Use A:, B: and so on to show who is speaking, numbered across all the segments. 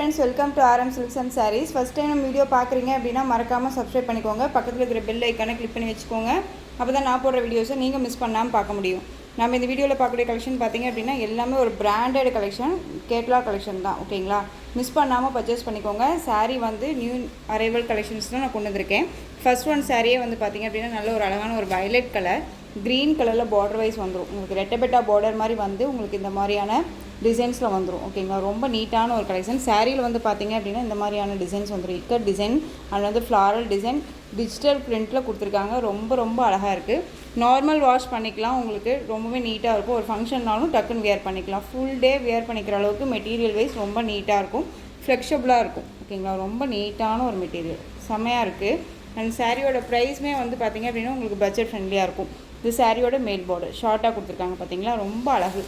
A: friends, welcome to RM Silks and Sarees. First time நம்ம video பார்க்குறீங்க அப்படின்னா மறக்காமல் சப்ஸ்கிரைப் பண்ணிக்கோங்க. பக்கத்தில் இருக்கிற பெல் ஐக்கானை கிளிக் பண்ணி வச்சுக்கோங்க. அப்போ தான் நான் போடுற வீடியோஸை நீங்கள் மிஸ் பண்ணாமல் பார்க்க முடியும். நம்ம இந்த வீடியோவில் பார்க்கக்கூடிய கலெக்ஷன் பார்த்தீங்க அப்படின்னா எல்லாமே ஒரு பிராண்டட் கலெக்ஷன், கேட்லாக் கலெக்ஷன் தான். ஓகேங்களா, மிஸ் பண்ணாமல் பர்ச்சேஸ் பண்ணிக்கோங்க. சாரீ வந்து நியூ அரைவல் கலெக்ஷன்ஸ் தான் நான் கொண்டு வந்திருக்கேன். ஃபர்ஸ்ட் ஒன் சாரியே வந்து பார்த்திங்க அப்படின்னா நல்ல ஒரு அழகான ஒரு வயலட் கலர், க்ரீன் கலரில் பார்டர் வைஸ் வந்துடும். உங்களுக்கு ரெட்டபெட்டா பார்டர் மாதிரி வந்து உங்களுக்கு இந்த மாதிரியான டிசைன்ஸில் வந்துடும். ஓகேங்களா, ரொம்ப நீட்டான ஒரு கலெக்ஷன். சாரியில் வந்து பார்த்திங்க அப்படின்னா இந்த மாதிரியான டிசைன்ஸ் வந்துடும். இக்கட் டிசைன் அண்ட் வந்து ஃப்ளாரல் டிசைன் டிஜிட்டல் பிரிண்ட்டில் கொடுத்துருக்காங்க. ரொம்ப அழகாக இருக்குது. நார்மல் வாஷ் பண்ணிக்கலாம், உங்களுக்கு ரொம்பவே நீட்டாக இருக்கும். ஒரு ஃபங்க்ஷன்னாலும் டக்குன்னு வியர் பண்ணிக்கலாம். ஃபுல் டே வியர் பண்ணிக்கிற அளவுக்கு மெட்டீரியல் வைஸ் ரொம்ப நீட்டாக இருக்கும், ஃப்ளெக்சிபிளாக இருக்கும். ஓகேங்களா, ரொம்ப நீட்டான ஒரு மெட்டீரியல், செம்மையாக இருக்குது. அண்ட் சாரியோட ப்ரைஸுமே வந்து பார்த்திங்க அப்படின்னா உங்களுக்கு பட்ஜெட் ஃப்ரெண்ட்லியாக இருக்கும். இது சாரியோட மேல் பார்டர் ஷார்ட்டாக கொடுத்துருக்காங்க. பார்த்தீங்களா, ரொம்ப அழகு.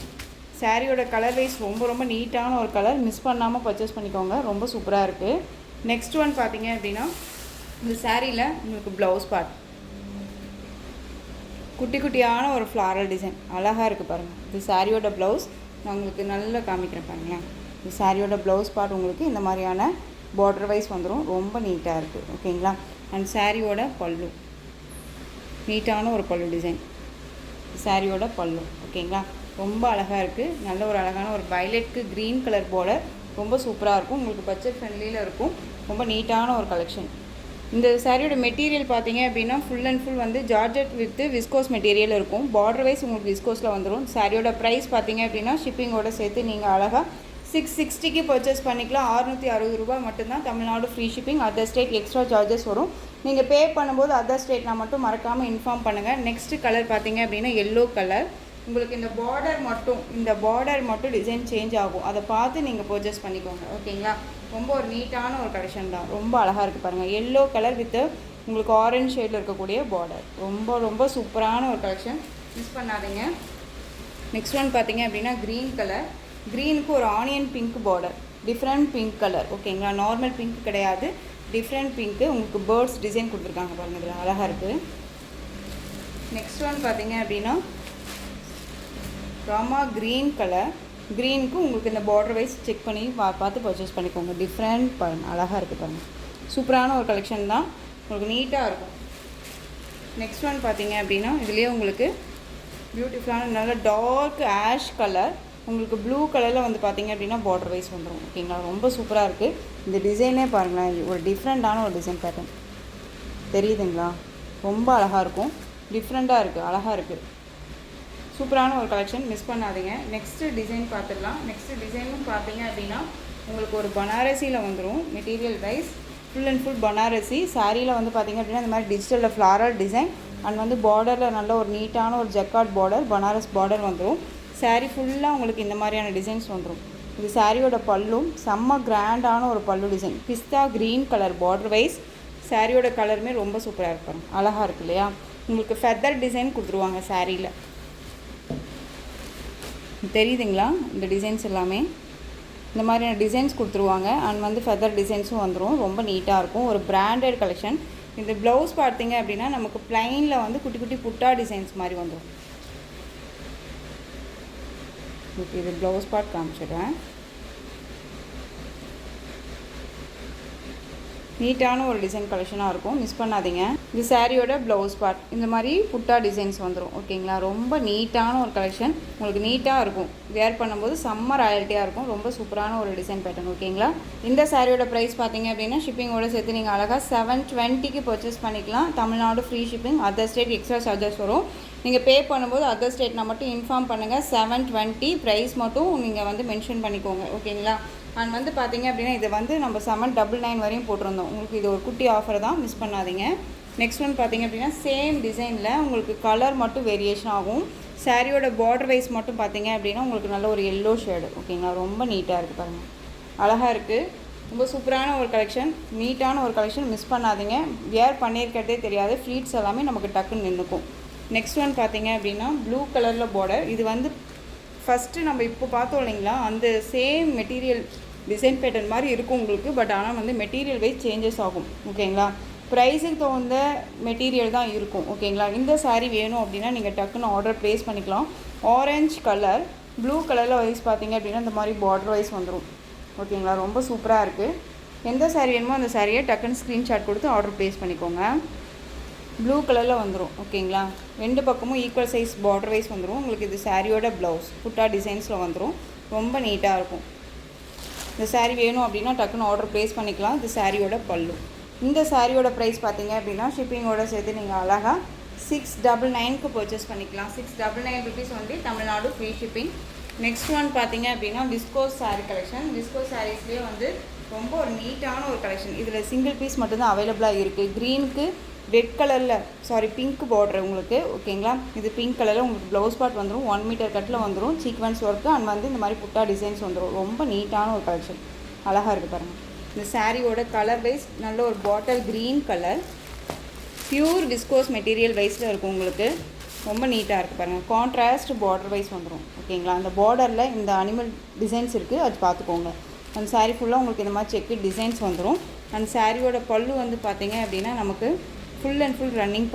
A: சாரியோட கலர் வைஸ் ரொம்ப நீட்டான ஒரு கலர். மிஸ் பண்ணாமல் பர்ச்சேஸ் பண்ணிக்கோங்க, ரொம்ப சூப்பராக இருக்குது. நெக்ஸ்ட் ஒன் பார்த்தீங்க அப்படின்னா இந்த சாரியில் உங்களுக்கு ப்ளவுஸ் பார்ட் குட்டியான ஒரு ஃப்ளாரல் டிசைன் அழகாக இருக்குது பாருங்கள். இது சாரியோட ப்ளவுஸ். நான் உங்களுக்கு நல்லா காமிக்கிறேன் பாருங்களேன். இது சாரியோட ப்ளவுஸ் பார்ட் உங்களுக்கு இந்த மாதிரியான பார்டர் வைஸ் வந்துடும். ரொம்ப நீட்டாக இருக்குது. ஓகேங்களா, அண்ட் சாரியோட பல்லு நீட்டான ஒரு பல்லு டிசைன். சாரியோட பல்லு ஓகேங்களா, ரொம்ப அழகாக இருக்குது. நல்ல ஒரு அழகான ஒரு வயலட்க்கு க்ரீன் கலர் பார்டர், ரொம்ப சூப்பராக இருக்கும். உங்களுக்கு பட்ஜெட் ஃப்ரெண்ட்லியில் இருக்கும். ரொம்ப நீட்டான ஒரு கலெக்ஷன். இந்த சாரியோட மெட்டீரியல் பார்த்தீங்க அப்படின்னா ஃபுல் அண்ட் ஃபுல் வந்து ஜார்ஜெட் வித் விஸ்கோஸ் மெட்டீரியல் இருக்கும். பார்டர் வைஸ் உங்களுக்கு விஸ்கோஸில் வந்துடும். சாரியோட ப்ரைஸ் பார்த்தீங்க அப்படின்னா ஷிப்பிங்கோட சேர்த்து நீங்கள் அழகாக 660க்கு பர்ச்சேஸ் பண்ணிக்கலாம். 660 ரூபா மட்டும்தான். Tamil Nadu free shipping. Other state extra charges வரும். நீங்கள் பே பண்ணும்போது அதர் ஸ்டேட்னா மட்டும் மறக்காமல் இன்ஃபார்ம் பண்ணுங்கள். நெக்ஸ்ட்டு கலர் பார்த்தீங்க அப்படின்னா எல்லோ கலர். உங்களுக்கு இந்த பார்டர் மட்டும் டிசைன் சேஞ்ச் ஆகும். அதை பார்த்து நீங்கள் பர்ச்சேஸ் பண்ணிக்கோங்க. ஓகேங்களா, ரொம்ப ஒரு நீட்டான ஒரு கலெக்ஷன் தான். ரொம்ப அழகாக இருக்குது பாருங்கள். எல்லோ கலர் வித் உங்களுக்கு ஆரஞ்ச் ஷேடில் இருக்கக்கூடிய பார்டர், ரொம்ப சூப்பரான ஒரு கலெக்ஷன். மிஸ் பண்ணாதீங்க. நெக்ஸ்ட் ஒன் பார்த்தீங்க அப்படின்னா க்ரீன் கலர். க்ரீனுக்கு ஒரு onion pink border, different pink colour. ஓகேங்களா, நார்மல் பிங்க் கிடையாது, டிஃப்ரெண்ட் பிங்க்கு. உங்களுக்கு பேர்ட்ஸ் டிசைன் கொடுத்துருக்காங்க பாருங்கள், இதில் அழகாக இருக்குது. நெக்ஸ்ட் ஒன் பார்த்தீங்க அப்படின்னா ராமா க்ரீன் கலர். க்ரீனுக்கு உங்களுக்கு இந்த பார்டர் வைஸ் செக் பண்ணி பார்த்து பர்ச்சேஸ் பண்ணிக்கோங்க. டிஃப்ரெண்ட் பாருங்கள், அழகாக இருக்குது பாருங்கள். சூப்பரான ஒரு கலெக்ஷன் தான், உங்களுக்கு நீட்டாக இருக்கும். நெக்ஸ்ட் ஒன் பார்த்தீங்க அப்படின்னா இதுலேயே உங்களுக்கு பியூட்டிஃபுல்லான நல்ல டார்க் ஆஷ் கலர், உங்களுக்கு ப்ளூ கலரில் வந்து பார்த்தீங்க அப்படின்னா பார்டர் வைஸ் வந்துடும். ஓகேங்களா, ரொம்ப சூப்பராக இருக்குது. இந்த டிசைனே பாருங்களேன், ஒரு டிஃப்ரெண்ட்டான ஒரு டிசைன் பேட்டர்ன் தெரியுதுங்களா, ரொம்ப அழகாக இருக்கும். டிஃப்ரெண்ட்டாக இருக்குது, அழகாக இருக்குது. சூப்பரான ஒரு கலெக்ஷன், மிஸ் பண்ணாதீங்க. நெக்ஸ்ட்டு டிசைன் பார்த்துடலாம். நெக்ஸ்ட்டு டிசைனும் பார்த்தீங்க அப்படின்னா உங்களுக்கு ஒரு பனாரசியில் வந்துடும். Material wise full and full Banarasi. சாரியில் வந்து பார்த்திங்க அப்படின்னா இந்த மாதிரி டிஜிட்டலில் ஃப்ளாரல் டிசைன் அண்ட் வந்து பார்டரில் நல்ல ஒரு நீட்டான ஒரு ஜக்கார்ட் பார்டர், பனாரஸ் பார்டர் வந்துடும். சாரீ ஃபுல்லாக உங்களுக்கு இந்த மாதிரியான டிசைன்ஸ் வந்துடும். இது சாரியோட பல்லும் செம்ம கிராண்டான ஒரு பல்லு டிசைன், பிஸ்தா க்ரீன் கலர் பார்டர் வைஸ். சாரியோட கலருமே ரொம்ப சூப்பராக இருப்பாங்க, அழகாக இருக்குது இல்லையா. உங்களுக்கு ஃபெதர் டிசைன் கொடுத்துருவாங்க சாரியில், தெரியுதுங்களா. இந்த டிசைன்ஸ் எல்லாமே இந்த மாதிரியான டிசைன்ஸ் கொடுத்துருவாங்க. அண்ட் வந்து ஃபெதர் டிசைன்ஸும் வந்துடும். ரொம்ப நீட்டாக இருக்கும், ஒரு பிராண்டட் கலெக்ஷன். இந்த ப்ளவுஸ் பார்த்தீங்க அப்படின்னா நமக்கு ப்ளைனில் வந்து குட்டி புட்டா டிசைன்ஸ் மாதிரி வந்துடும். ஓகே, இது ப்ளவுஸ் பார்ட் காமிச்சிடுறேன். நீட்டான ஒரு டிசைன் கலெக்ஷனாக இருக்கும், மிஸ் பண்ணாதீங்க. இது சாரியோட ப்ளவுஸ் பார்ட் இந்த மாதிரி புட்டா டிசைன்ஸ் வந்துடும். ஓகேங்களா, ரொம்ப நீட்டான ஒரு கலெக்ஷன். உங்களுக்கு நீட்டாக இருக்கும், வேர் பண்ணும்போது செம்ம ராயல்ட்டியாக இருக்கும். ரொம்ப சூப்பரான ஒரு டிசைன் பேட்டர்ன். ஓகேங்களா, இந்த சாரியோட ப்ரைஸ் பார்த்தீங்க அப்படின்னா ஷிப்பிங்கோட சேர்த்து நீங்கள் அழகாக 720க்கு பர்ச்சேஸ் பண்ணிக்கலாம். Tamil Nadu free shipping. Other state extra charges வரும். நீங்கள் பே பண்ணும்போது அதர் ஸ்டேட்னா மட்டும் இன்ஃபார்ம் பண்ணுங்கள். 720 ப்ரைஸ் மட்டும் நீங்கள் வந்து மென்ஷன் பண்ணிக்கோங்க. ஓகேங்களா, அண்ட் வந்து பார்த்தீங்க அப்படின்னா இதை வந்து நம்ம 799 வரையும் போட்டிருந்தோம். உங்களுக்கு இது ஒரு குட்டி ஆஃபர் தான், மிஸ் பண்ணாதீங்க. நெக்ஸ்ட் ஒன் பார்த்தீங்க அப்படின்னா சேம் டிசைனில் உங்களுக்கு கலர் மட்டும் வேரியேஷன் ஆகும். சாரியோட பார்டர் வைஸ் மட்டும் பார்த்தீங்க அப்படின்னா உங்களுக்கு நல்ல ஒரு எல்லோ ஷேடு. ஓகேங்களா, ரொம்ப நீட்டாக இருக்குது பாருங்கள், அழகாக இருக்குது. ரொம்ப சூப்பரான ஒரு கலெக்ஷன், நீட்டான ஒரு கலெக்ஷன், மிஸ் பண்ணாதீங்க. வியர் பண்ணியிருக்கிறதே தெரியாது, ஃப்ளீட்ஸ் எல்லாமே நமக்கு டக்குன்னு நின்றுக்கும். நெக்ஸ்ட் ஒன் பார்த்தீங்க அப்படின்னா ப்ளூ கலரில் பார்டர். இது வந்து ஃபஸ்ட்டு நம்ம இப்போ பார்த்தோம் இல்லைங்களா, அந்த சேம் மெட்டீரியல் டிசைன் பேட்டர்ன் மாதிரி இருக்கும் உங்களுக்கு. பட் ஆனால் வந்து மெட்டீரியல் வைஸ் சேஞ்சஸ் ஆகும். ஓகேங்களா, ப்ரைஸுக்கு தகுந்த மெட்டீரியல் தான் இருக்கும். ஓகேங்களா, இந்த சாரீ வேணும் அப்படின்னா நீங்கள் டக்குன்னு ஆர்டர் ப்ளேஸ் பண்ணிக்கலாம். ஆரஞ்ச் கலர் ப்ளூ கலரில் வைஸ் பார்த்தீங்க அப்படின்னா இந்த மாதிரி பார்டர் வைஸ் வந்துடும். ஓகேங்களா. ரொம்ப சூப்பராக இருக்குது. எந்த சாரீ வேணுமோ அந்த சாரியை டக்குன்னு ஸ்க்ரீன்ஷாட் கொடுத்து ஆர்டர் ப்ளேஸ் பண்ணிக்கோங்க. ப்ளூ கலரில் வந்துடும். ஓகேங்களா. 2 பக்கமும் ஈக்குவல் சைஸ் பார்டர் வைஸ் வந்துடும். உங்களுக்கு இது சாரியோட ப்ளவுஸ் புட்டா டிசைன்ஸில் வந்துடும். ரொம்ப நீட்டாக இருக்கும். இந்த சாரீ வேணும் அப்படின்னா டக்குன்னு ஆர்டர் ப்ளேஸ் பண்ணிக்கலாம். இது சாரியோட பல்லு. இந்த சாரியோட ப்ரைஸ் பார்த்தீங்க அப்படின்னா ஷிப்பிங்கோட சேர்த்து நீங்கள் அழகாக 699க்கு பர்ச்சேஸ் பண்ணிக்கலாம். 699 ருபீஸ் வந்து Tamil Nadu free shipping. Next one பார்த்தீங்க அப்படின்னா விஸ்கோஸ் சாரீ கலெக்ஷன். விஸ்கோஸ் சாரீஸ்லேயே வந்து ரொம்ப ஒரு நீட்டான ஒரு கலெக்ஷன். இதில் சிங்கிள் பீஸ் மட்டும்தான் அவைலபிளாக இருக்குது. க்ரீனுக்கு ரெட் கலரில் பிங்க் பார்டர் உங்களுக்கு. ஓகேங்களா. இது பிங்க் கலரில் உங்களுக்கு ப்ளவுஸ் பார்ட் வந்துடும். 1 மீட்டர் கட்டில் வந்துடும். சீக்வன்ஸ் ஒர்க்கு அண்ட் வந்து இந்த மாதிரி புட்டா டிசைன்ஸ் வந்துடும். ரொம்ப நீட்டான ஒரு கலெக்ஷன். அழகாக இருக்குது பாருங்கள். இந்த சாரியோட கலர் வைஸ் நல்ல ஒரு bottle green colour, pure viscose material வைஸில் இருக்கும் உங்களுக்கு. ரொம்ப நீட்டாக இருக்குது பாருங்கள். கான்ட்ராஸ்ட் பார்டர் வைஸ் வந்துடும். ஓகேங்களா. அந்த பார்டரில் இந்த அனிமல் டிசைன்ஸ் இருக்குது, அது பார்த்துக்கோங்க. அந்த சாரீ ஃபுல்லாக உங்களுக்கு இந்த மாதிரி செக்கு டிசைன்ஸ் வந்துடும். அந்த சாரியோட பல்லு வந்து பார்த்தீங்க அப்படின்னா நமக்கு ஃபுல் அண்ட் ஃபுல் ரன்னிங்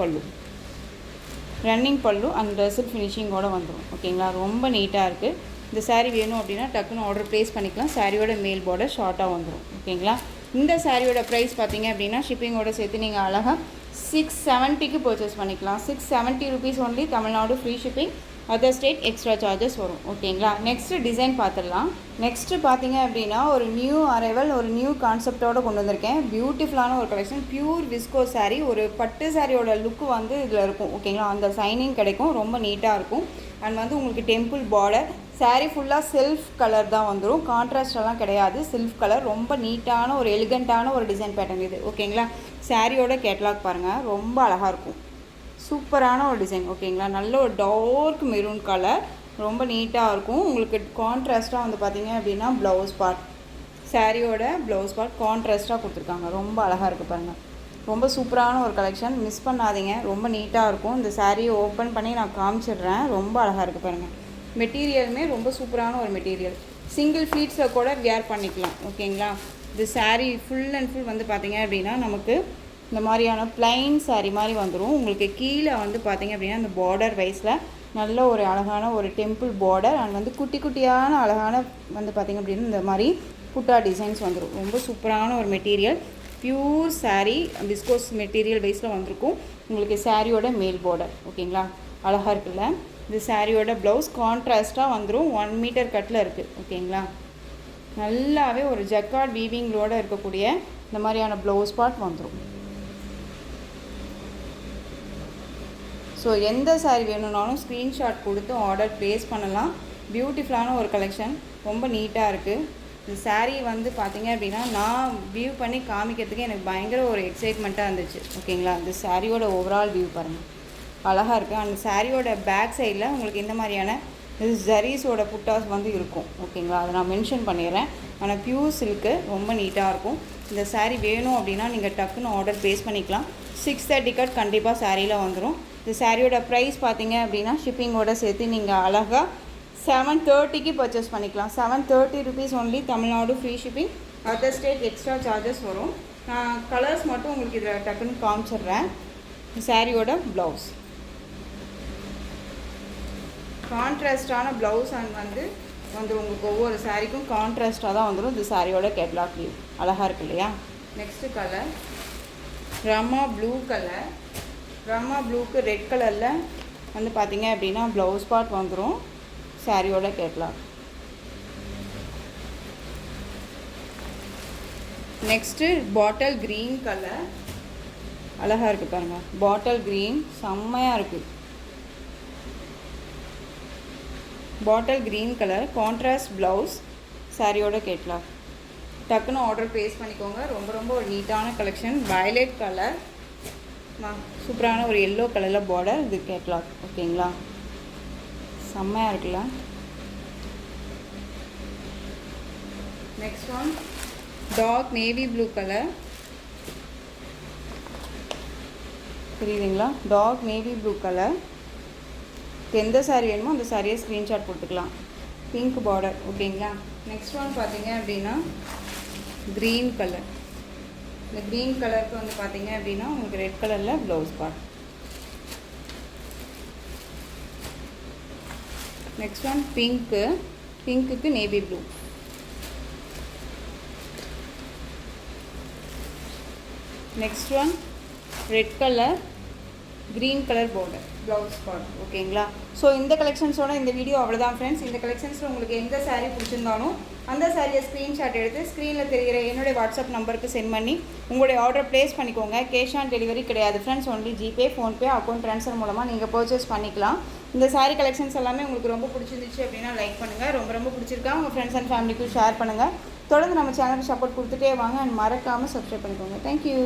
A: பல்லு அண்ட் ட்ரெஸ்ஸில் ஃபினிஷிங்கோடு வந்துடும். ஓகேங்களா. ரொம்ப நீட்டாக இருக்குது. இந்த சாரீ வேணும் அப்படின்னா டக்குன்னு ஆர்டர் ப்ளேஸ் பண்ணிக்கலாம். சாரியோட மேல் பார்டர் ஷார்ட்டாக வந்துடும். ஓகேங்களா. இந்த சாரியோட ப்ரைஸ் பார்த்தீங்க அப்படின்னா ஷிப்பிங்கோடு சேர்த்து நீங்கள் அழகாக 670க்கு பர்ச்சேஸ் பண்ணிக்கலாம். 670 rupees only. Tamil Nadu free shipping. Other state extra charges வரும். ஓகேங்களா. நெக்ஸ்ட்டு டிசைன் பார்த்துடலாம். நெக்ஸ்ட்டு பார்த்தீங்க அப்படின்னா ஒரு நியூ அரைவல், ஒரு நியூ கான்செப்டோடு கொண்டு வந்திருக்கேன். பியூட்டிஃபுல்லான ஒரு கலெக்ஷன். பியூர் விஸ்கோ சாரீ. ஒரு பட்டு சாரியோட லுக்கு வந்து இதில் இருக்கும். ஓகேங்களா. அந்த சைனிங் கிடைக்கும். ரொம்ப நீட்டாக இருக்கும். அண்ட் வந்து உங்களுக்கு டெம்பிள் பார்டர். சாரீ ஃபுல்லாக செல்ஃப் கலர் தான் வந்துடும். கான்ட்ராஸ்டெல்லாம் கிடையாது. Self colour. ரொம்ப நீட்டான ஒரு எலிகண்ட்டான ஒரு டிசைன் பேட்டர்ன் இது. ஓகேங்களா. சாரியோட கேட்லாக் பாருங்கள். ரொம்ப அழகாக இருக்கும். சூப்பரான ஒரு டிசைன். ஓகேங்களா. நல்ல ஒரு டார்க் மெரூன் கலர். ரொம்ப நீட்டாக இருக்கும். உங்களுக்கு கான்ட்ராஸ்ட்டாக வந்து பார்த்தீங்க அப்படின்னா ப்ளவுஸ் பார்ட், சாரியோட ப்ளவுஸ் பார்ட் கான்ட்ராஸ்ட்டாக கொடுத்துருக்காங்க. ரொம்ப அழகாக இருக்குது பாருங்கள். ரொம்ப சூப்பரான ஒரு கலெக்ஷன். மிஸ் பண்ணாதீங்க. ரொம்ப நீட்டாக இருக்கும். இந்த சாரியை ஓப்பன் பண்ணி நான் காமிச்சிடுறேன். ரொம்ப அழகாக இருக்குது பாருங்கள். மெட்டீரியலுமே ரொம்ப சூப்பரான ஒரு மெட்டீரியல். சிங்கிள் ஃபீட்ஸில் கூட வியர் பண்ணிக்கலாம். ஓகேங்களா. இது சாரீ ஃபுல் அண்ட் ஃபுல் வந்து பார்த்தீங்க அப்படின்னா நமக்கு இந்த மாதிரியான பிளைன் சாரீ மாதிரி வந்துடும். உங்களுக்கு கீழே வந்து பார்த்தீங்க அப்படின்னா இந்த பார்டர் வைஸில் நல்ல ஒரு அழகான ஒரு டெம்பிள் பார்டர் அண்ட் வந்து குட்டி குட்டியான அழகான வந்து பார்த்திங்க அப்படின்னா இந்த மாதிரி புட்டா டிசைன்ஸ் வந்துடும். ரொம்ப சூப்பரான ஒரு material. Pure sari viscose material வைஸில் வந்திருக்கும். உங்களுக்கு சாரியோட மேல் பார்டர். ஓகேங்களா. அழகாக இருக்குல்ல. இது சாரியோட ப்ளவுஸ் கான்ட்ராஸ்ட்டாக வந்துடும். 1 மீட்டர் கட்டில் இருக்குது. ஓகேங்களா. நல்லாவே ஒரு ஜக்கார்ட் வீவிங்களோடு இருக்கக்கூடிய இந்த மாதிரியான ப்ளவுஸ் பார்ட் வந்துடும். ஸோ எந்த சாரீ வேணும்னாலும் ஸ்க்ரீன்ஷாட் கொடுத்து ஆர்டர் ப்ளேஸ் பண்ணலாம். பியூட்டிஃபுல்லான ஒரு கலெக்ஷன். ரொம்ப நீட்டாக இருக்குது. இந்த சாரீ வந்து பார்த்தீங்க அப்படின்னா நான் வியூ பண்ணி காமிக்கிறதுக்கு எனக்கு பயங்கர ஒரு எக்ஸைட்மெண்ட்டாக இருந்துச்சு. ஓகேங்களா. இந்த சாரியோட ஓவரால் வியூ பாருங்கள். அழகாக இருக்குது. அந்த சாரியோட பேக் சைடில் உங்களுக்கு இந்த மாதிரியான ஜரீஸோட புட்டாஸ் வந்து இருக்கும். ஓகேங்களா. அதை நான் மென்ஷன் பண்ணிடுறேன். ஆனால் பியூர் சில்க்கு. ரொம்ப நீட்டாக இருக்கும். இந்த சாரீ வேணும் அப்படின்னா நீங்கள் டக்குன்னு ஆர்டர் ப்ளேஸ் பண்ணிக்கலாம். 630 கட் கண்டிப்பாக சாரியில் வந்துடும். இந்த சாரியோட ப்ரைஸ் பார்த்தீங்க அப்படின்னா ஷிப்பிங்கோட சேர்த்து நீங்கள் அழகாக 730க்கு பர்ச்சேஸ் பண்ணிக்கலாம். 730 rupees only. Tamil Nadu free shipping. Other state extra charges வரும். நான் கலர்ஸ் மட்டும் உங்களுக்கு இதில் டக்குன்னு காமிச்சிடுறேன். சாரியோட ப்ளவுஸ் கான்ட்ராஸ்டான ப்ளவுஸ் அண்ட் வந்து உங்களுக்கு ஒவ்வொரு சாரிக்கும் கான்ட்ராஸ்ட்டாக தான் வந்துடும். இது சாரியோட கேட்லாக் வியூ. அழகாக இருக்கு இல்லையா. Next colour Rama blue colour. Rama ப்ளூக்கு ரெட் கலரில் வந்து பார்த்தீங்க அப்படின்னா ப்ளவுஸ் பார்ட் வந்துடும். சாரியோட catalogue. Next bottle green colour. அழகாக இருக்குது பாருங்கள். பாட்டில் க்ரீன் செம்மையாக இருக்குது. Bottle green colour contrast blouse. சாரியோட கேட்லாக். டக்குன்னு ஆர்டர் ப்ளேஸ் பண்ணிக்கோங்க. ரொம்ப ஒரு நீட்டான கலெக்ஷன். Violet colour. சூப்பரான ஒரு எல்லோ கலரில் பார்டர். இது கேட்லாக். ஓகேங்களா. செம்மையாக இருக்குல்ல. Next one dark navy blue colour. புரியுதுங்களா. Dark navy blue colour. எந்த சாரீ வேணுமோ அந்த சாரியை ஸ்க்ரீன்ஷாட் கொடுத்துக்கலாம். Pink border. ஓகேங்களா. நெக்ஸ்ட் ஒன் பார்த்தீங்க அப்படின்னா க்ரீன் கலர். இந்த க்ரீன் கலருக்கு வந்து பார்த்தீங்க அப்படின்னா உங்களுக்கு ரெட் கலரில் blouse part. Next one pink. பிங்க்குக்கு navy blue. Next one red colour green colour border blouse part. ஓகேங்களா? ஸோ இந்த கலெக்ஷன்ஸோட இந்த வீடியோ அவ்வளோதான் ஃப்ரெண்ட்ஸ். இந்த கலெக்ஷன்ஸில் உங்களுக்கு எந்த saree பிடிச்சிருந்தாலும் அந்த சாரியை ஸ்க்ரீன்ஷாட் எடுத்து ஸ்க்ரீனில் தெரிகிற என்னுடைய வாட்ஸ்அப் நம்பருக்கு சென்ட் பண்ணி உங்களுடைய ஆர்டர் ப்ளேஸ் பண்ணிக்கோங்க. கேஷ் ஆன் டெலிவரி கிடையாது friends. Only GPay, PhonePe, account transfer மூலமாக நீங்கள் பர்ச்சேஸ் பண்ணிக்கலாம். இந்த saree கலெக்ஷன்ஸ் எல்லாமே உங்களுக்கு ரொம்ப பிடிச்சிருந்துச்சு அப்படின்னா லைக் பண்ணுங்கள். ரொம்ப பிடிச்சிருக்கா உங்கள் ஃப்ரெண்ட்ஸ் அண்ட் ஃபேமிலிக்கும் ஷேர் பண்ணுங்கள். தொடர்ந்து நம்ம சேனலுக்கு சப்போர்ட் கொடுத்துட்டே வாங்க அண்ட் மறக்காமல் சப்ஸ்கிரைப் பண்ணிக்கோங்க. தேங்க்யூ.